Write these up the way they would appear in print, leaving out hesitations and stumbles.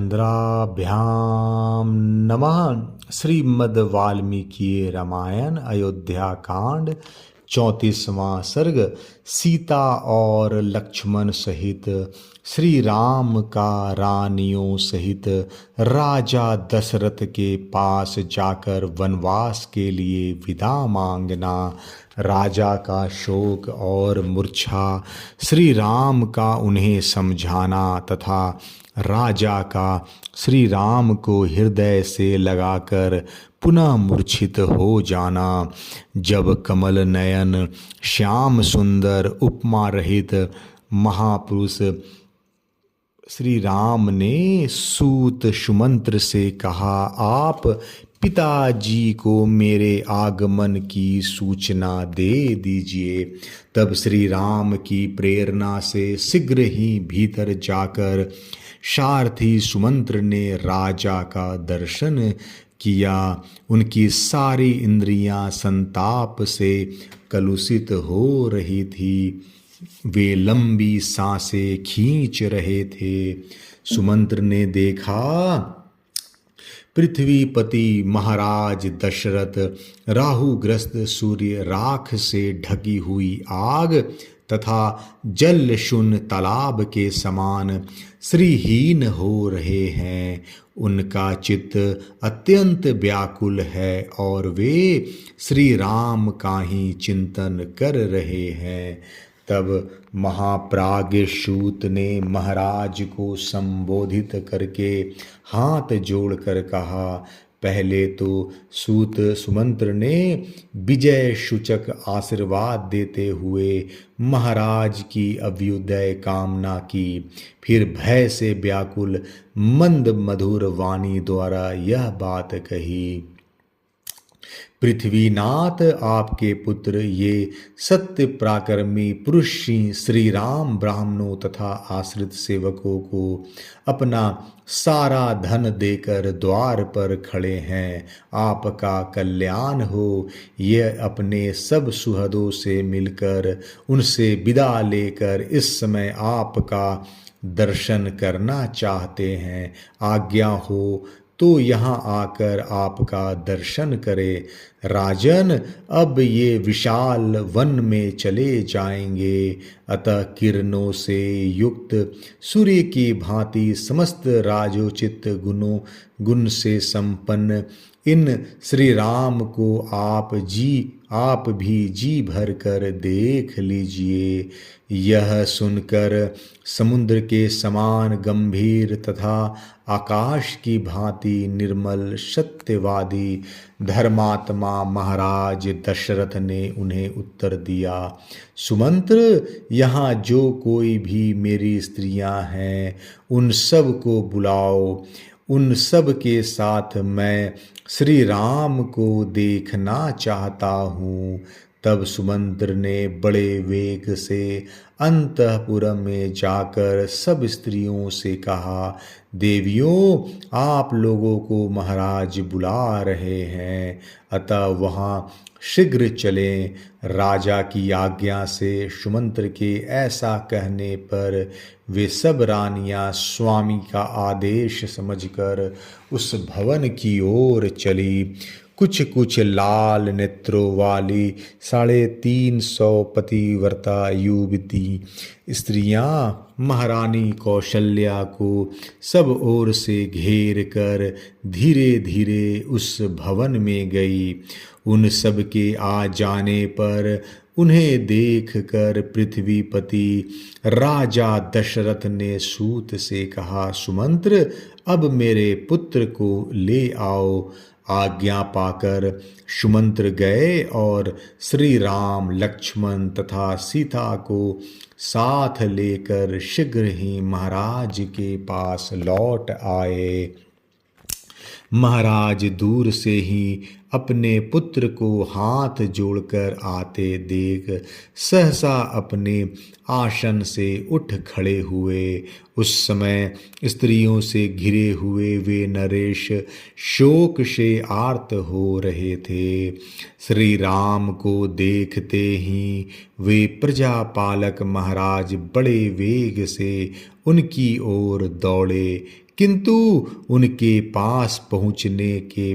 चंद्राभ्याम नमः। श्रीमद् वाल्मीकि रामायण अयोध्या कांड 34वां सर्ग। सीता और लक्ष्मण सहित श्री राम का रानियों सहित राजा दशरथ के पास जाकर वनवास के लिए विदा मांगना। राजा का शोक और मूर्छा, श्री राम का उन्हें समझाना तथा राजा का श्री राम को हृदय से लगाकर पुनः मूर्छित हो जाना। जब कमल नयन श्याम सुंदर उपमा रहित महापुरुष श्री राम ने सूत सुमंत्र से कहा, आप पिताजी को मेरे आगमन की सूचना दे दीजिए। तब श्री राम की प्रेरणा से शीघ्र ही भीतर जाकर सारथी सुमंत्र ने राजा का दर्शन किया। उनकी सारी इंद्रियां संताप से कलुषित हो रही थी। वे लंबी सांसें खींच रहे थे। सुमंत्र ने देखा, पृथ्वीपति महाराज दशरथ राहुग्रस्त सूर्य, राख से ढकी हुई आग तथा जल शून्य तालाब के समान श्रीहीन हो रहे हैं। उनका चित्त अत्यंत व्याकुल है और वे श्री राम का ही चिंतन कर रहे हैं। तब महाप्राज्ञ सूत ने महाराज को संबोधित करके हाथ जोड़कर कहा। पहले तो सूत सुमंत्र ने विजय सूचक आशीर्वाद देते हुए महाराज की अभ्युदय कामना की। फिर भय से व्याकुल मंद मधुर वाणी द्वारा यह बात कही, पृथ्वीनाथ, आपके पुत्र ये सत्य पराक्रमी पुरुष श्री राम ब्राह्मणों तथा आश्रित सेवकों को अपना सारा धन देकर द्वार पर खड़े हैं। आपका कल्याण हो। ये अपने सब सुहृदों से मिलकर उनसे विदा लेकर इस समय आपका दर्शन करना चाहते हैं। आज्ञा हो तो यहाँ आकर आपका दर्शन करें। राजन, अब ये विशाल वन में चले जाएंगे। अतः किरणों से युक्त सूर्य की भांति समस्त राजोचित गुण से संपन्न इन श्री राम को आप भी जी भर कर देख लीजिए। यह सुनकर समुद्र के समान गंभीर तथा आकाश की भांति निर्मल सत्यवादी धर्मात्मा महाराज दशरथ ने उन्हें उत्तर दिया, सुमंत्र, यहाँ जो कोई भी मेरी स्त्रियां हैं उन सब को बुलाओ। उन सब के साथ मैं श्री राम को देखना चाहता हूँ। तब सुमंत्र ने बड़े वेग से अंतःपुर में जाकर सब स्त्रियों से कहा, देवियों, आप लोगों को महाराज बुला रहे हैं, अतः वहाँ शीघ्र चलें। राजा की आज्ञा से सुमंत्र के ऐसा कहने पर वे सब रानियां स्वामी का आदेश समझकर उस भवन की ओर चली। कुछ लाल नेत्रों वाली 350 पतिव्रता युवती स्त्रियां महारानी कौशल्या को सब ओर से घेर कर धीरे धीरे उस भवन में गई। उन सब के आ जाने पर उन्हें देखकर पृथ्वीपति राजा दशरथ ने सूत से कहा, सुमंत्र, अब मेरे पुत्र को ले आओ। आज्ञा पाकर सुमंत्र गए और श्री राम, लक्ष्मण तथा सीता को साथ लेकर शीघ्र ही महाराज के पास लौट आए। महाराज दूर से ही अपने पुत्र को हाथ जोड़कर आते देख सहसा अपने आसन से उठ खड़े हुए। उस समय स्त्रियों से घिरे हुए वे नरेश शोक से आर्त हो रहे थे। श्री राम को देखते ही वे प्रजापालक महाराज बड़े वेग से उनकी ओर दौड़े। किंतु उनके पास पहुँचने के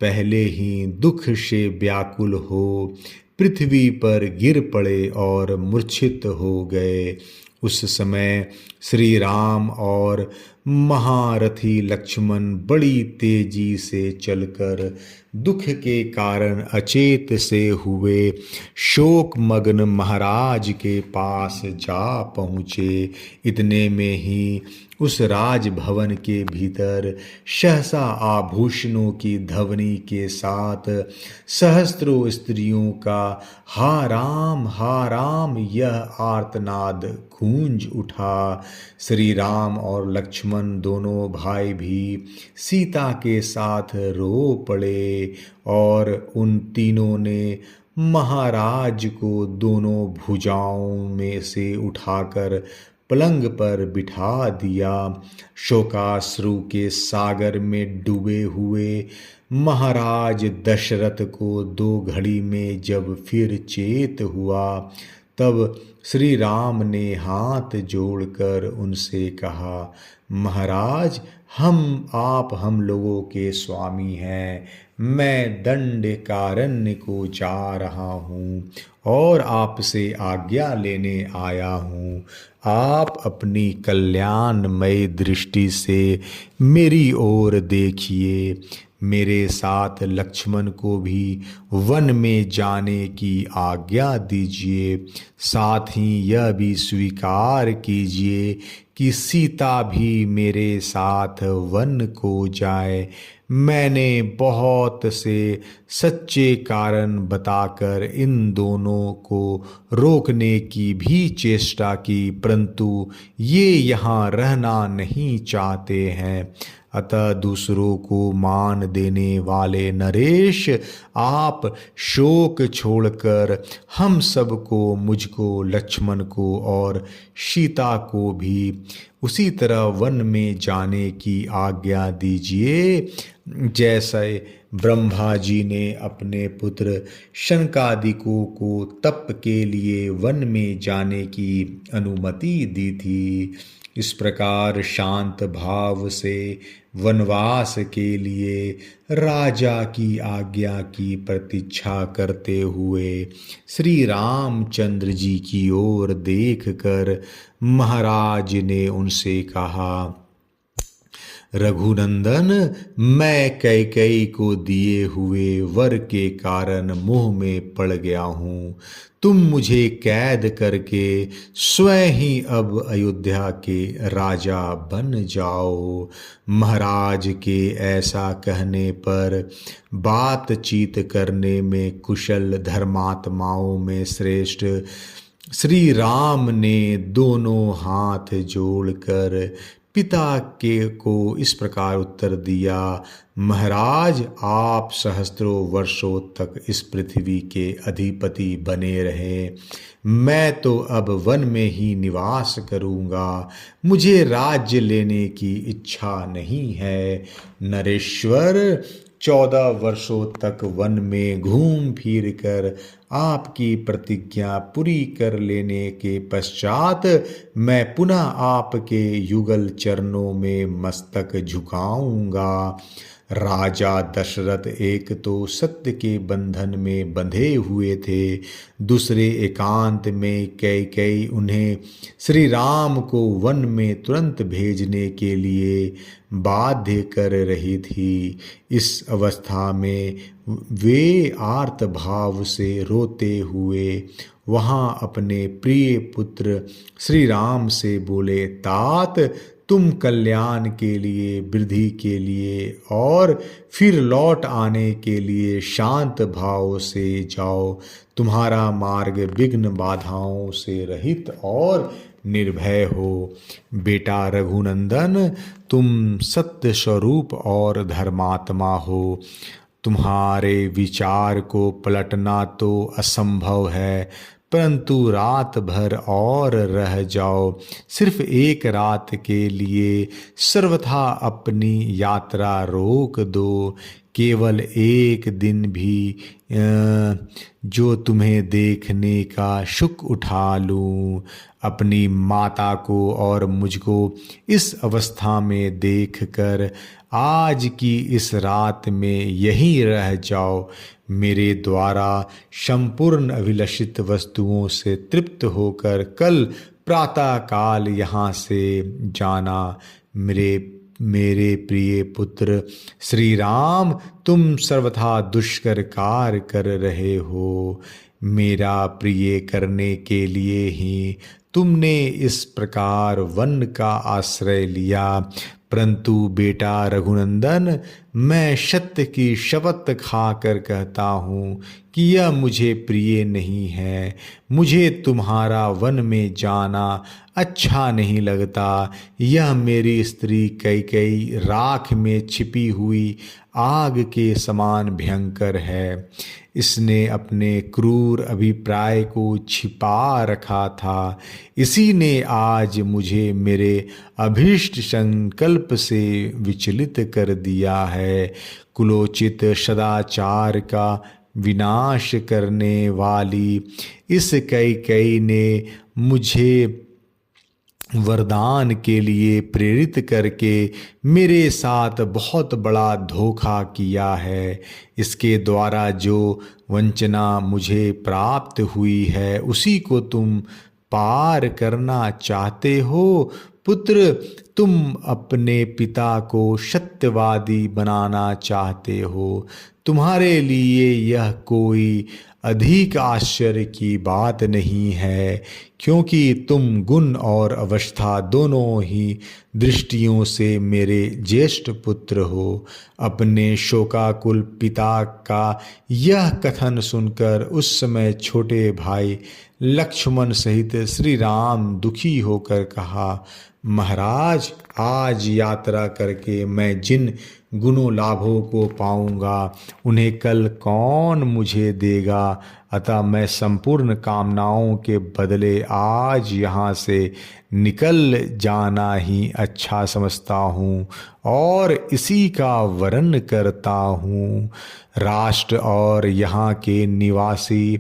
पहले ही दुख से व्याकुल हो पृथ्वी पर गिर पड़े और मूर्छित हो गए। उस समय श्री राम और महारथी लक्ष्मण बड़ी तेजी से चलकर दुख के कारण अचेत से हुए शोकमग्न महाराज के पास जा पहुँचे। इतने में ही उस राजभवन के भीतर सहसा आभूषणों की ध्वनि के साथ सहस्त्रों स्त्रियों का हा राम यह आर्तनाद गूंज उठा। श्री राम और लक्ष्मण दोनों भाई भी सीता के साथ रो पड़े और उन तीनों ने महाराज को दोनों भुजाओं में से उठाकर पलंग पर बिठा दिया। शोकाश्रु के सागर में डूबे हुए महाराज दशरथ को 2 घड़ी में जब फिर चेत हुआ तब श्री राम ने हाथ जोड़कर उनसे कहा, महाराज आप हम लोगों के स्वामी हैं। मैं दंडकारण्य को जा रहा हूँ और आपसे आज्ञा लेने आया हूँ। आप अपनी कल्याणमय दृष्टि से मेरी ओर देखिए। मेरे साथ लक्ष्मण को भी वन में जाने की आज्ञा दीजिए। साथ ही यह भी स्वीकार कीजिए कि सीता भी मेरे साथ वन को जाए। मैंने बहुत से सच्चे कारण बताकर इन दोनों को रोकने की भी चेष्टा की, परंतु ये यहाँ रहना नहीं चाहते हैं। अतः दूसरों को मान देने वाले नरेश, आप शोक छोड़कर हम सबको, मुझको, लक्ष्मण को और सीता को भी उसी तरह वन में जाने की आज्ञा दीजिए जैसे ब्रह्मा जी ने अपने पुत्र शनकादिकों को तप के लिए वन में जाने की अनुमति दी थी। इस प्रकार शांत भाव से वनवास के लिए राजा की आज्ञा की प्रतीक्षा करते हुए श्री रामचंद्र जी की ओर देखकर महाराज ने उनसे कहा, रघुनंदन, मैं कैकेयी को दिए हुए वर के कारण मोह में पड़ गया हूँ। तुम मुझे कैद करके स्वयं ही अब अयोध्या के राजा बन जाओ। महाराज के ऐसा कहने पर बातचीत करने में कुशल धर्मात्माओं में श्रेष्ठ श्री राम ने दोनों हाथ जोड़कर पिता के को इस प्रकार उत्तर दिया, महाराज, आप सहस्त्रों वर्षों तक इस पृथ्वी के अधिपति बने रहे। मैं तो अब वन में ही निवास करूंगा। मुझे राज्य लेने की इच्छा नहीं है। नरेश्वर, 14 वर्षों तक वन में घूम फिर कर आपकी प्रतिज्ञा पूरी कर लेने के पश्चात मैं पुनः आपके युगल चरणों में मस्तक झुकाऊंगा। राजा दशरथ एक तो सत्य के बंधन में बंधे हुए थे, दूसरे एकांत में कैकेयी उन्हें श्री राम को वन में तुरंत भेजने के लिए बाध्य कर रही थी। इस अवस्था में वे आर्त भाव से रोते हुए वहाँ अपने प्रिय पुत्र श्री राम से बोले, तात, तुम कल्याण के लिए, वृद्धि के लिए और फिर लौट आने के लिए शांत भाव से जाओ। तुम्हारा मार्ग विघ्न बाधाओं से रहित और निर्भय हो। बेटा रघुनंदन, तुम सत्य स्वरूप और धर्मात्मा हो। तुम्हारे विचार को पलटना तो असंभव है, परंतु रात भर और रह जाओ। सिर्फ एक रात के लिए सर्वथा अपनी यात्रा रोक दो। केवल एक दिन भी जो तुम्हें देखने का सुख उठा लूं। अपनी माता को और मुझको इस अवस्था में देखकर आज की इस रात में यहीं रह जाओ। मेरे द्वारा संपूर्ण अभिलषित वस्तुओं से तृप्त होकर कल प्रातः काल यहाँ से जाना। मेरे प्रिय पुत्र श्री राम, तुम सर्वथा दुष्कर कार्य कर रहे हो। मेरा प्रिय करने के लिए ही तुमने इस प्रकार वन का आश्रय लिया। परंतु बेटा रघुनंदन, मैं सत्य की शपथ खाकर कहता हूँ कि यह मुझे प्रिय नहीं है। मुझे तुम्हारा वन में जाना अच्छा नहीं लगता। यह मेरी स्त्री कैकेयी राख में छिपी हुई आग के समान भयंकर है। इसने अपने क्रूर अभिप्राय को छिपा रखा था। इसी ने आज मुझे मेरे अभीष्ट संकल्प से विचलित कर दिया है। कुलोचित सदाचार का विनाश करने वाली इस कैकेयी ने मुझे वरदान के लिए प्रेरित करके मेरे साथ बहुत बड़ा धोखा किया है। इसके द्वारा जो वंचना मुझे प्राप्त हुई है उसी को तुम पार करना चाहते हो। पुत्र, तुम अपने पिता को सत्यवादी बनाना चाहते हो। तुम्हारे लिए यह कोई अधिक आश्चर्य की बात नहीं है, क्योंकि तुम गुण और अवस्था दोनों ही दृष्टियों से मेरे ज्येष्ठ पुत्र हो। अपने शोकाकुल पिता का यह कथन सुनकर उस समय छोटे भाई लक्ष्मण सहित श्री राम दुखी होकर कहा, महाराज, आज यात्रा करके मैं जिन गुणों लाभों को पाऊंगा उन्हें कल कौन मुझे देगा। अतः मैं संपूर्ण कामनाओं के बदले आज यहाँ से निकल जाना ही अच्छा समझता हूँ और इसी का वरण करता हूँ। राष्ट्र और यहाँ के निवासी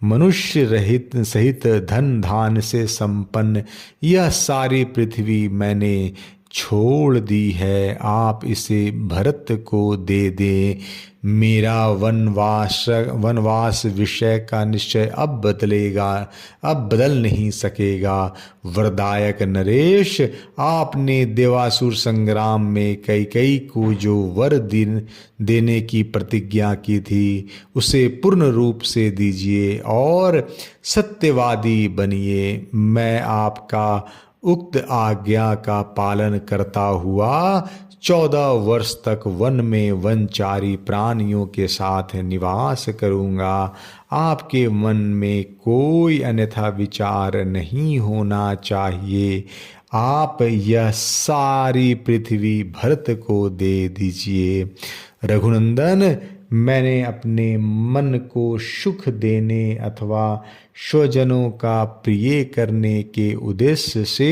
मनुष्य रहित सहित धन धान से संपन्न यह सारी पृथ्वी मैंने छोड़ दी है। आप इसे भरत को दे दें। मेरा वनवास विषय का निश्चय अब बदल नहीं सकेगा। वरदायक नरेश, आपने देवासुर संग्राम में कैकेयी को जो वर देने की प्रतिज्ञा की थी उसे पूर्ण रूप से दीजिए और सत्यवादी बनिए। मैं आपका उक्त आज्ञा का पालन करता हुआ 14 वर्ष तक वन में वनचारी प्राणियों के साथ निवास करूंगा। आपके मन में कोई अन्यथा विचार नहीं होना चाहिए। आप यह सारी पृथ्वी भरत को दे दीजिए। रघुनंदन, मैंने अपने मन को सुख देने अथवा स्वजनों का प्रिय करने के उद्देश्य से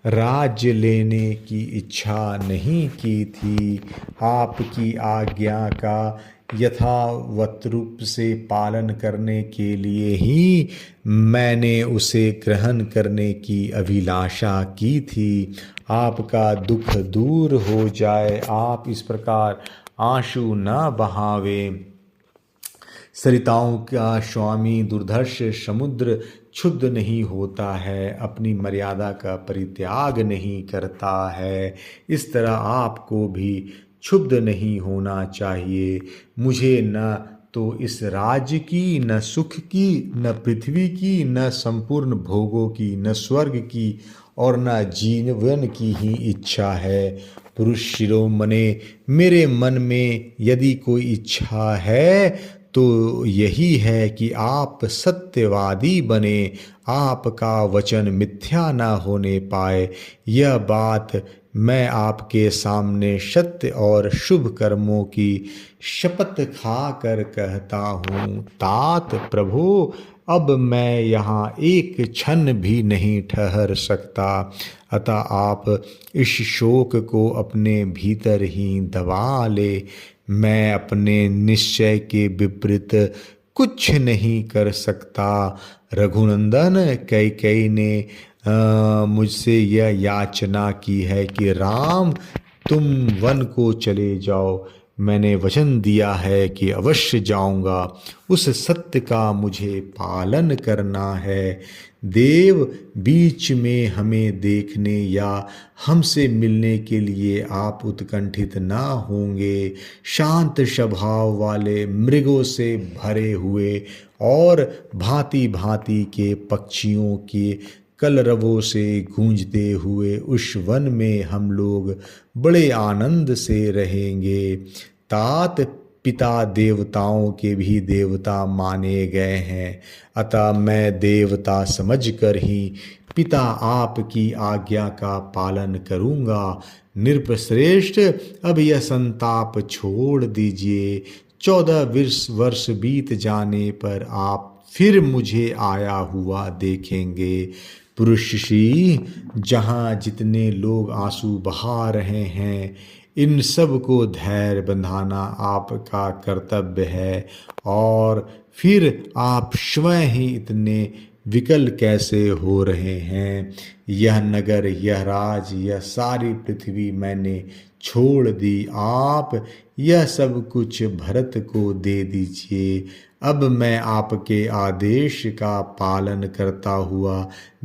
राज्य लेने की इच्छा नहीं की थी। आपकी आज्ञा का यथावत रूप से पालन करने के लिए ही मैंने उसे ग्रहण करने की अभिलाषा की थी। आपका दुख दूर हो जाए, आप इस प्रकार आंसू न बहावे। सरिताओं का स्वामी दुर्धर्ष समुद्र क्षुब्ध नहीं होता है, अपनी मर्यादा का परित्याग नहीं करता है। इस तरह आपको भी क्षुब्ध नहीं होना चाहिए। मुझे न तो इस राज्य की, न सुख की, न पृथ्वी की, न संपूर्ण भोगों की, न स्वर्ग की और न जीवन की ही इच्छा है। पुरुष शिरोमणे, मेरे मन में यदि कोई इच्छा है तो यही है कि आप सत्यवादी बने, आपका वचन मिथ्या न होने पाए। यह बात मैं आपके सामने सत्य और शुभ कर्मों की शपथ खाकर कहता हूँ। तात प्रभु, अब मैं यहाँ एक क्षण भी नहीं ठहर सकता। अतः आप इस शोक को अपने भीतर ही दबा ले। मैं अपने निश्चय के विपरीत कुछ नहीं कर सकता। रघुनंदन, कैकेयी ने मुझसे यह याचना की है कि राम, तुम वन को चले जाओ। मैंने वचन दिया है कि अवश्य जाऊंगा। उस सत्य का मुझे पालन करना है। देव, बीच में हमें देखने या हमसे मिलने के लिए आप उत्कंठित ना होंगे। शांत स्वभाव वाले, मृगों से भरे हुए और भांति भांति के पक्षियों के कलरवों से गूंजते हुए उस वन में हम लोग बड़े आनंद से रहेंगे। तात, पिता देवताओं के भी देवता माने गए हैं, अतः मैं देवता समझकर ही पिता आपकी आज्ञा का पालन करूंगा। नृपश्रेष्ठ, अब यह संताप छोड़ दीजिए। 14 वर्ष बीत जाने पर आप फिर मुझे आया हुआ देखेंगे। पुरुषी, जहाँ जितने लोग आंसू बहा रहे हैं, इन सब को धैर्य बंधाना आपका कर्तव्य है। और फिर आप स्वयं ही इतने विकल कैसे हो रहे हैं? यह नगर, यह राज, यह सारी पृथ्वी मैंने छोड़ दी। आप यह सब कुछ भरत को दे दीजिए। अब मैं आपके आदेश का पालन करता हुआ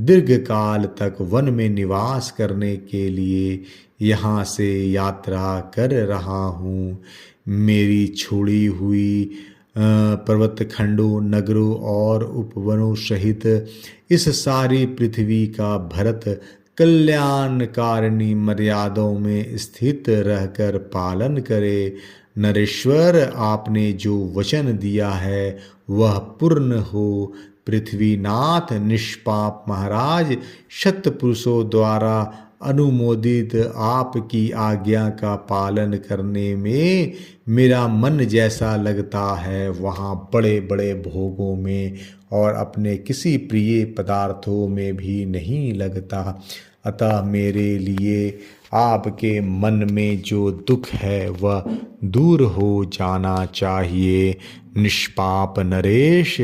दीर्घ काल तक वन में निवास करने के लिए यहाँ से यात्रा कर रहा हूँ। मेरी छोड़ी हुई पर्वत खंडों, नगरों और उपवनों सहित इस सारी पृथ्वी का भरत कल्याणकारिणी मर्यादाओं में स्थित रहकर पालन करे। नरेश्वर, आपने जो वचन दिया है वह पूर्ण हो। पृथ्वीनाथ, निष्पाप महाराज, सत्पुरुषों द्वारा अनुमोदित आपकी आज्ञा का पालन करने में मेरा मन जैसा लगता है, वहाँ बड़े बड़े भोगों में और अपने किसी प्रिय पदार्थों में भी नहीं लगता। अतः मेरे लिए आपके मन में जो दुख है वह दूर हो जाना चाहिए। निष्पाप नरेश,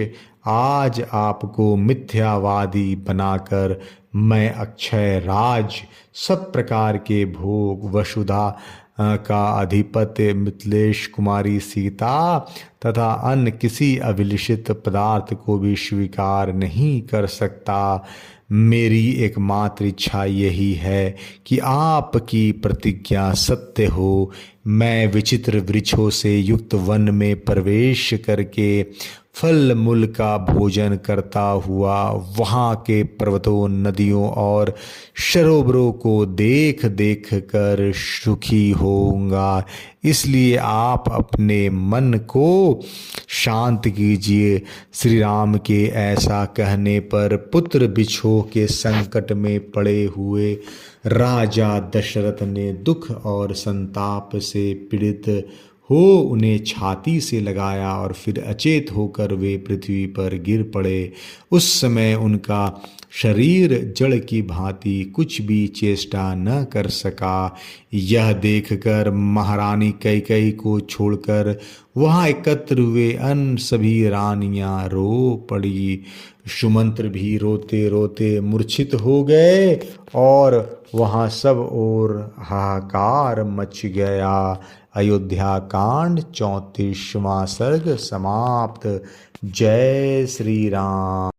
आज आपको मिथ्यावादी बनाकर मैं अक्षय राज, सब प्रकार के भोग, वसुधा का अधिपति मिथिलेश कुमारी सीता तथा अन्य किसी अभिलषित पदार्थ को भी स्वीकार नहीं कर सकता। मेरी एकमात्र इच्छा यही है कि आपकी प्रतिज्ञा सत्य हो। मैं विचित्र वृक्षों से युक्त वन में प्रवेश करके फल मूल का भोजन करता हुआ वहाँ के पर्वतों, नदियों और सरोवरों को देख देख कर सुखी होऊंगा। इसलिए आप अपने मन को शांत कीजिए। श्री राम के ऐसा कहने पर पुत्र बिछोह के संकट में पड़े हुए राजा दशरथ ने दुख और संताप से पीड़ित हो उन्हें छाती से लगाया और फिर अचेत होकर वे पृथ्वी पर गिर पड़े। उस समय उनका शरीर जड़ की भांति कुछ भी चेष्टा न कर सका। यह देखकर महारानी कैकेयी को छोड़कर वहाँ एकत्र हुए अन्य सभी रानियां रो पड़ी। सुमंत्र भी रोते रोते मूर्छित हो गए और वहाँ सब ओर हाहाकार मच गया। अयोध्या कांड 34वां सर्ग समाप्त। जय श्री राम।